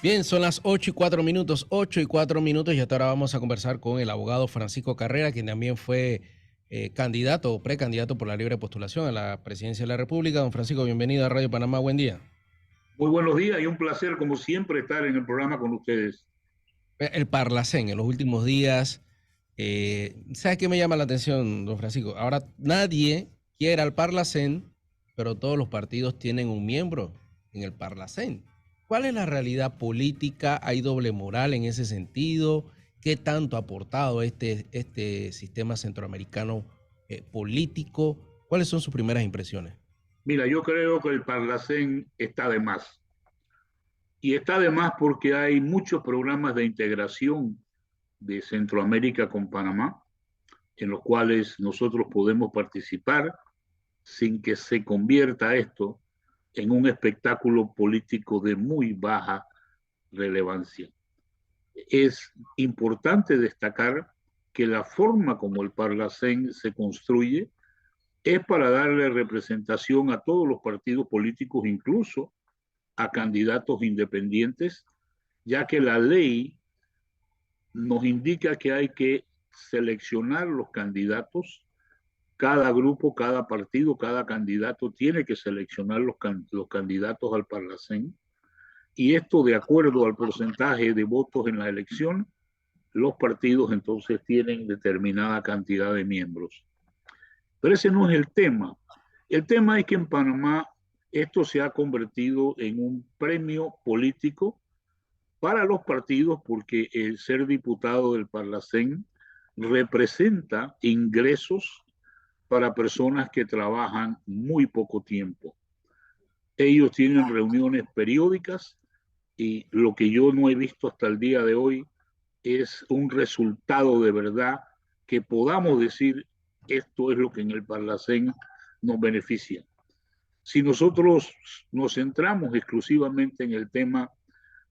Bien, son las 8:04, 8:04, y hasta ahora vamos a conversar con el abogado Francisco Carrera, quien también fue candidato o precandidato por la libre postulación a la presidencia de la República. Don Francisco, bienvenido a Radio Panamá, buen día. Muy buenos días y un placer, como siempre, estar en el programa con ustedes. El Parlacén, en los últimos días, ¿sabe qué me llama la atención, don Francisco? Ahora nadie quiere al Parlacén, pero todos los partidos tienen un miembro en el Parlacén. ¿Cuál es la realidad política? ¿Hay doble moral en ese sentido? ¿Qué tanto ha aportado este sistema centroamericano político? ¿Cuáles son sus primeras impresiones? Mira, yo creo que el Parlacén está de más. Y está de más porque hay muchos programas de integración de Centroamérica con Panamá, en los cuales nosotros podemos participar sin que se convierta esto en un espectáculo político de muy baja relevancia. Es importante destacar que la forma como el Parlacén se construye es para darle representación a todos los partidos políticos, incluso a candidatos independientes, ya que la ley nos indica que hay que seleccionar los candidatos. Cada grupo, cada partido, cada candidato tiene que seleccionar los candidatos al Parlacén, y esto de acuerdo al porcentaje de votos en la elección, los partidos entonces tienen determinada cantidad de miembros. Pero ese no es el tema. El tema es que en Panamá esto se ha convertido en un premio político para los partidos, porque el ser diputado del Parlacén representa ingresos para personas que trabajan muy poco tiempo. Ellos tienen reuniones periódicas y lo que yo no he visto hasta el día de hoy es un resultado de verdad que podamos decir esto es lo que en el Parlacén nos beneficia. Si nosotros nos centramos exclusivamente en el tema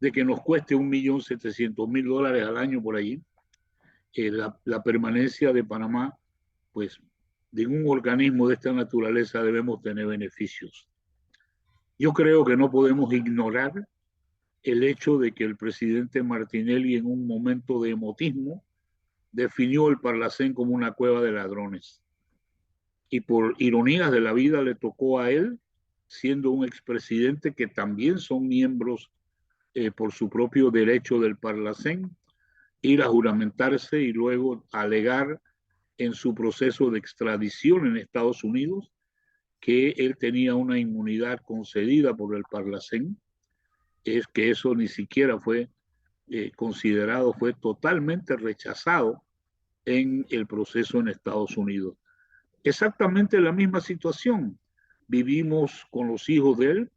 de que nos cueste $1.700.000 al año por allí, la permanencia de Panamá, pues de un organismo de esta naturaleza debemos tener beneficios. Yo creo que no podemos ignorar el hecho de que el presidente Martinelli, en un momento de emotismo, definió el Parlacén como una cueva de ladrones. Y por ironías de la vida le tocó a él, siendo un expresidente, que también son miembros por su propio derecho del Parlacén, ir a juramentarse y luego alegar en su proceso de extradición en Estados Unidos que él tenía una inmunidad concedida por el Parlacén. Es que eso ni siquiera fue considerado, fue totalmente rechazado en el proceso en Estados Unidos. Exactamente la misma situación vivimos con los hijos de él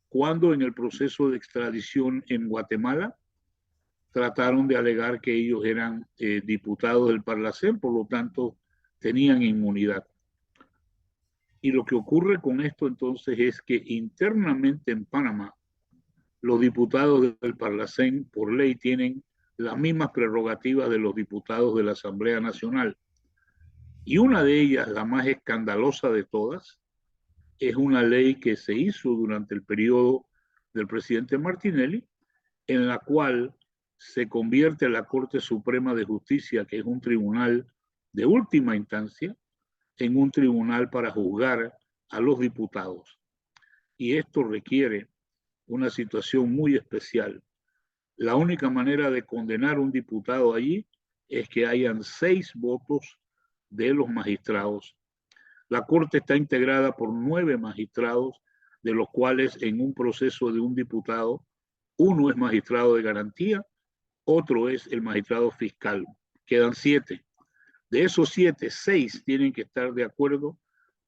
cuando en el proceso de extradición en Guatemala trataron de alegar que ellos eran diputados del Parlacén, por lo tanto tenían inmunidad. Y lo que ocurre con esto entonces es que internamente en Panamá los diputados del Parlacén por ley tienen las mismas prerrogativas de los diputados de la Asamblea Nacional. Y una de ellas, la más escandalosa de todas, es una ley que se hizo durante el periodo del presidente Martinelli, en la cual se convierte la Corte Suprema de Justicia, que es un tribunal de última instancia, en un tribunal para juzgar a los diputados. Y esto requiere una situación muy especial. La única manera de condenar a un diputado allí es que hayan 6 votos de los magistrados. La Corte está integrada por 9 magistrados, de los cuales en un proceso de un diputado, uno es magistrado de garantía, otro es el magistrado fiscal. Quedan 7. De esos 7, 6 tienen que estar de acuerdo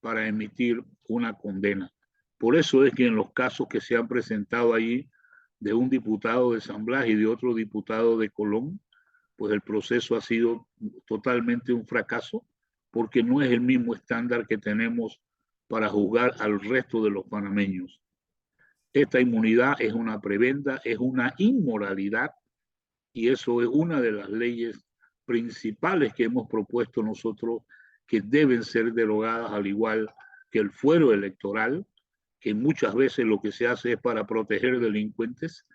para emitir una condena. Por eso es que en los casos que se han presentado allí de un diputado de San Blas y de otro diputado de Colón, pues el proceso ha sido totalmente un fracaso, porque no es el mismo estándar que tenemos para juzgar al resto de los panameños. Esta inmunidad es una prebenda, es una inmoralidad, y eso es una de las leyes principales que hemos propuesto nosotros, que deben ser derogadas, al igual que el fuero electoral, que muchas veces lo que se hace es para proteger delincuentes.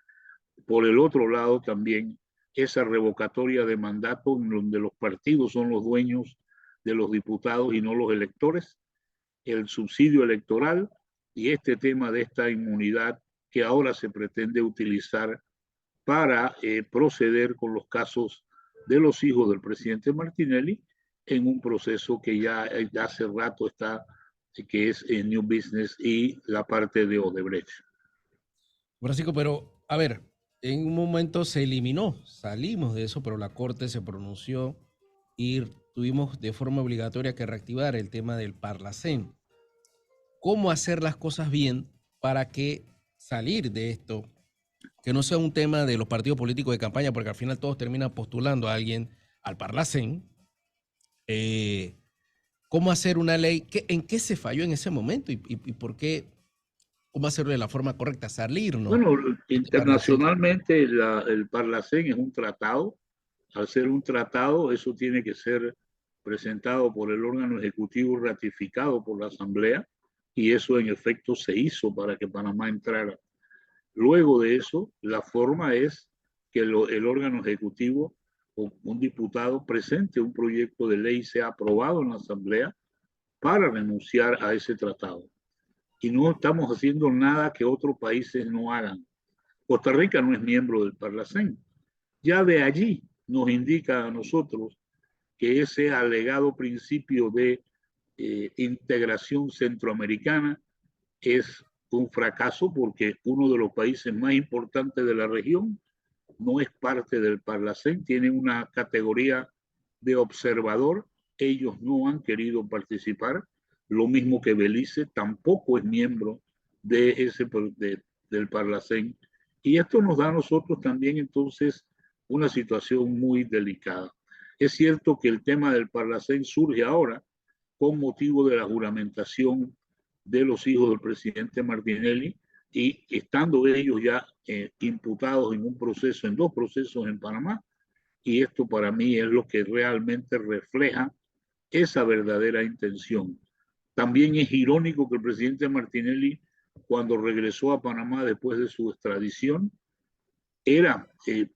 por el otro lado también esa revocatoria de mandato en donde los partidos son los dueños de los diputados y no los electores, el subsidio electoral y este tema de esta inmunidad que ahora se pretende utilizar para proceder con los casos de los hijos del presidente Martinelli en un proceso que ya hace rato está, que es New Business y la parte de Odebrecht. Francisco, pero a ver, en un momento se eliminó, salimos de eso, pero la Corte se pronunció y tuvimos de forma obligatoria que reactivar el tema del Parlacén. ¿Cómo hacer las cosas bien para que salir de esto, que no sea un tema de los partidos políticos de campaña, porque al final todos terminan postulando a alguien al Parlacén? ¿Cómo hacer una ley? ¿En qué se falló en ese momento y por qué? ¿Cómo hacerlo de la forma correcta? Salirnos Bueno, de este Parlacén. internacionalmente el Parlacén es un tratado. Al ser un tratado, eso tiene que ser presentado por el órgano ejecutivo ratificado por la Asamblea y eso en efecto se hizo para que Panamá entrara. Luego de eso, la forma es que el órgano ejecutivo o un diputado presente un proyecto de ley, sea aprobado en la Asamblea para renunciar a ese tratado. Y no estamos haciendo nada que otros países no hagan. Costa Rica no es miembro del Parlacén. Ya de allí nos indica a nosotros que ese alegado principio de integración centroamericana es un fracaso porque uno de los países más importantes de la región no es parte del Parlacén, tiene una categoría de observador, ellos no han querido participar, lo mismo que Belice tampoco es miembro de del Parlacén, y esto nos da a nosotros también entonces una situación muy delicada. Es cierto que el tema del Parlacén surge ahora con motivo de la juramentación de los hijos del presidente Martinelli y estando ellos ya imputados en un proceso, en dos procesos en Panamá, y esto para mí es lo que realmente refleja esa verdadera intención. También es irónico que el presidente Martinelli, cuando regresó a Panamá después de su extradición, era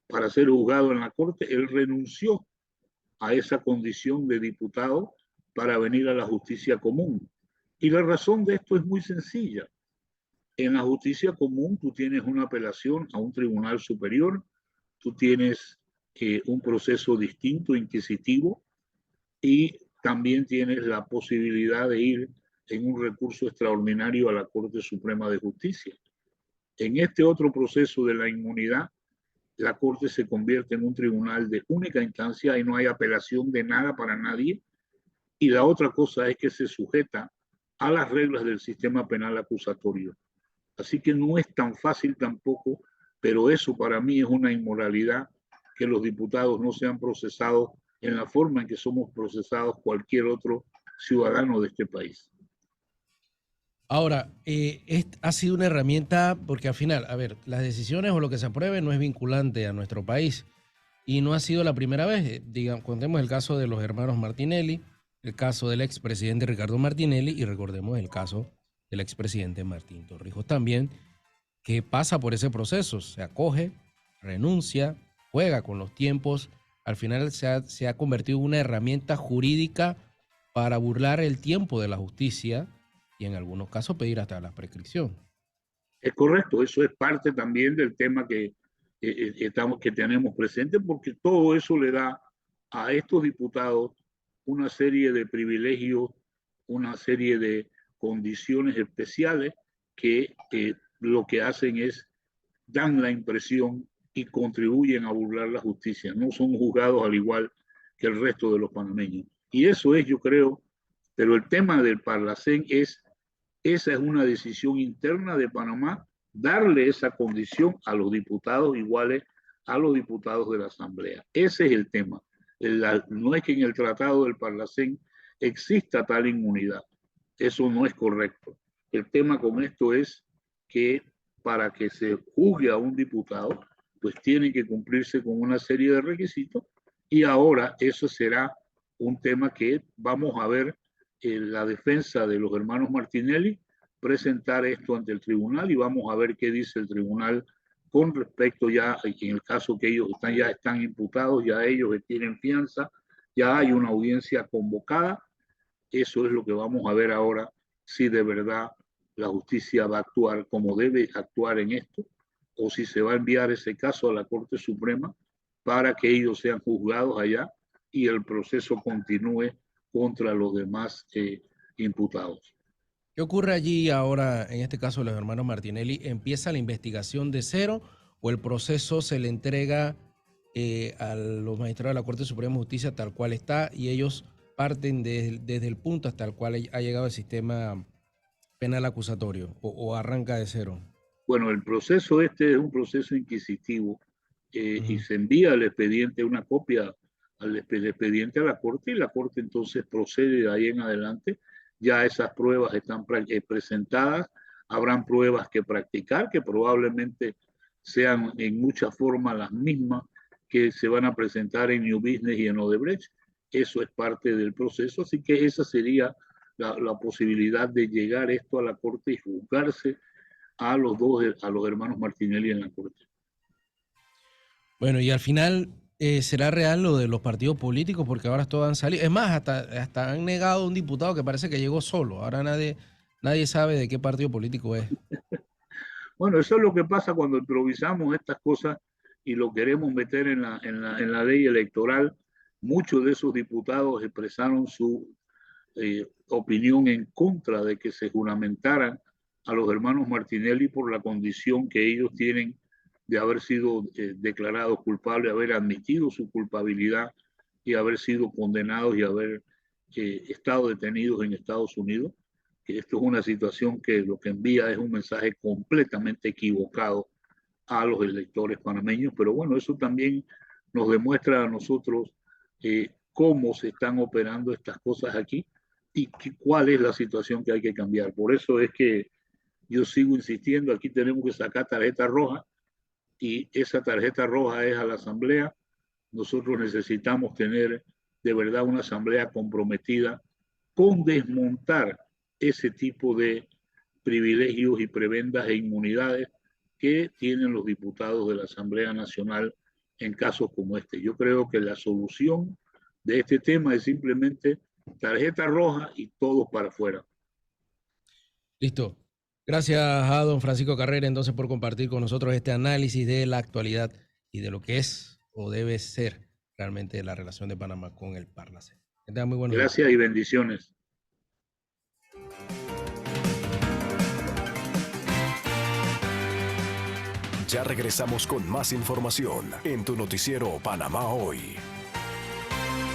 para ser juzgado en la corte, él renunció a esa condición de diputado para venir a la justicia común. Y la razón de esto es muy sencilla. En la justicia común tú tienes una apelación a un tribunal superior, tú tienes un proceso distinto, inquisitivo, y también tienes la posibilidad de ir en un recurso extraordinario a la Corte Suprema de Justicia. En este otro proceso de la inmunidad, la Corte se convierte en un tribunal de única instancia y no hay apelación de nada para nadie. Y la otra cosa es que se sujeta a las reglas del sistema penal acusatorio. Así que no es tan fácil tampoco, pero eso para mí es una inmoralidad, que los diputados no sean procesados en la forma en que somos procesados cualquier otro ciudadano de este país. Ahora, ha sido una herramienta porque al final, a ver, las decisiones o lo que se apruebe no es vinculante a nuestro país y no ha sido la primera vez. Contemos el caso de los hermanos Martinelli, el caso del expresidente Ricardo Martinelli y recordemos el caso del expresidente Martín Torrijos también, que pasa por ese proceso, se acoge, renuncia, juega con los tiempos, al final se ha convertido en una herramienta jurídica para burlar el tiempo de la justicia y en algunos casos pedir hasta la prescripción. Es correcto, eso es parte también del tema que tenemos presente, porque todo eso le da a estos diputados una serie de privilegios, una serie de condiciones especiales que lo que hacen es dan la impresión y contribuyen a burlar la justicia. No son juzgados al igual que el resto de los panameños. Y eso es, yo creo, pero el tema del Parlacén esa es una decisión interna de Panamá, darle esa condición a los diputados iguales a los diputados de la Asamblea. Ese es el tema. No es que en el Tratado del Parlacén exista tal inmunidad. Eso no es correcto. El tema con esto es que para que se juzgue a un diputado, pues tiene que cumplirse con una serie de requisitos y ahora eso será un tema que vamos a ver la defensa de los hermanos Martinelli presentar esto ante el tribunal y vamos a ver qué dice el tribunal con respecto ya, en el caso que ellos ya están imputados, ya ellos tienen fianza, ya hay una audiencia convocada. Eso es lo que vamos a ver ahora, si de verdad la justicia va a actuar como debe actuar en esto, o si se va a enviar ese caso a la Corte Suprema para que ellos sean juzgados allá y el proceso continúe contra los demás imputados. ¿Qué ocurre allí ahora, en este caso de los hermanos Martinelli? ¿Empieza la investigación de cero o el proceso se le entrega a los magistrados de la Corte Suprema de Justicia tal cual está y ellos parten desde el punto hasta el cual ha llegado el sistema penal acusatorio o arranca de cero? Bueno, el proceso este es un proceso inquisitivo y se envía el expediente, una copia al expediente a la Corte y la Corte entonces procede de ahí en adelante. Ya esas pruebas están presentadas, habrán pruebas que practicar que probablemente sean en muchas formas las mismas que se van a presentar en New Business y en Odebrecht. Eso es parte del proceso, así que esa sería la posibilidad de llegar esto a la Corte y juzgarse a los hermanos Martinelli en la Corte. Bueno, y al final será real lo de los partidos políticos, porque ahora todos han salido. Es más, hasta han negado a un diputado que parece que llegó solo. Ahora nadie sabe de qué partido político es. Bueno, eso es lo que pasa cuando improvisamos estas cosas y lo queremos meter en la ley electoral. Muchos de esos diputados expresaron su opinión en contra de que se juramentaran a los hermanos Martinelli por la condición que ellos tienen de haber sido declarados culpables, haber admitido su culpabilidad y haber sido condenados y haber estado detenidos en Estados Unidos. Que esto es una situación que lo que envía es un mensaje completamente equivocado a los electores panameños, pero bueno, eso también nos demuestra a nosotros cómo se están operando estas cosas aquí y cuál es la situación que hay que cambiar. Por eso es que yo sigo insistiendo, aquí tenemos que sacar tarjeta roja y esa tarjeta roja es a la Asamblea. Nosotros necesitamos tener de verdad una Asamblea comprometida con desmontar ese tipo de privilegios y prebendas e inmunidades que tienen los diputados de la Asamblea Nacional en casos como este. Yo creo que la solución de este tema es simplemente tarjeta roja y todos para afuera. Listo. Gracias a don Francisco Carrera entonces por compartir con nosotros este análisis de la actualidad y de lo que es o debe ser realmente la relación de Panamá con el Parlacén. Que tengan muy buenos días. Gracias y bendiciones. Ya regresamos con más información en tu noticiero Panamá Hoy.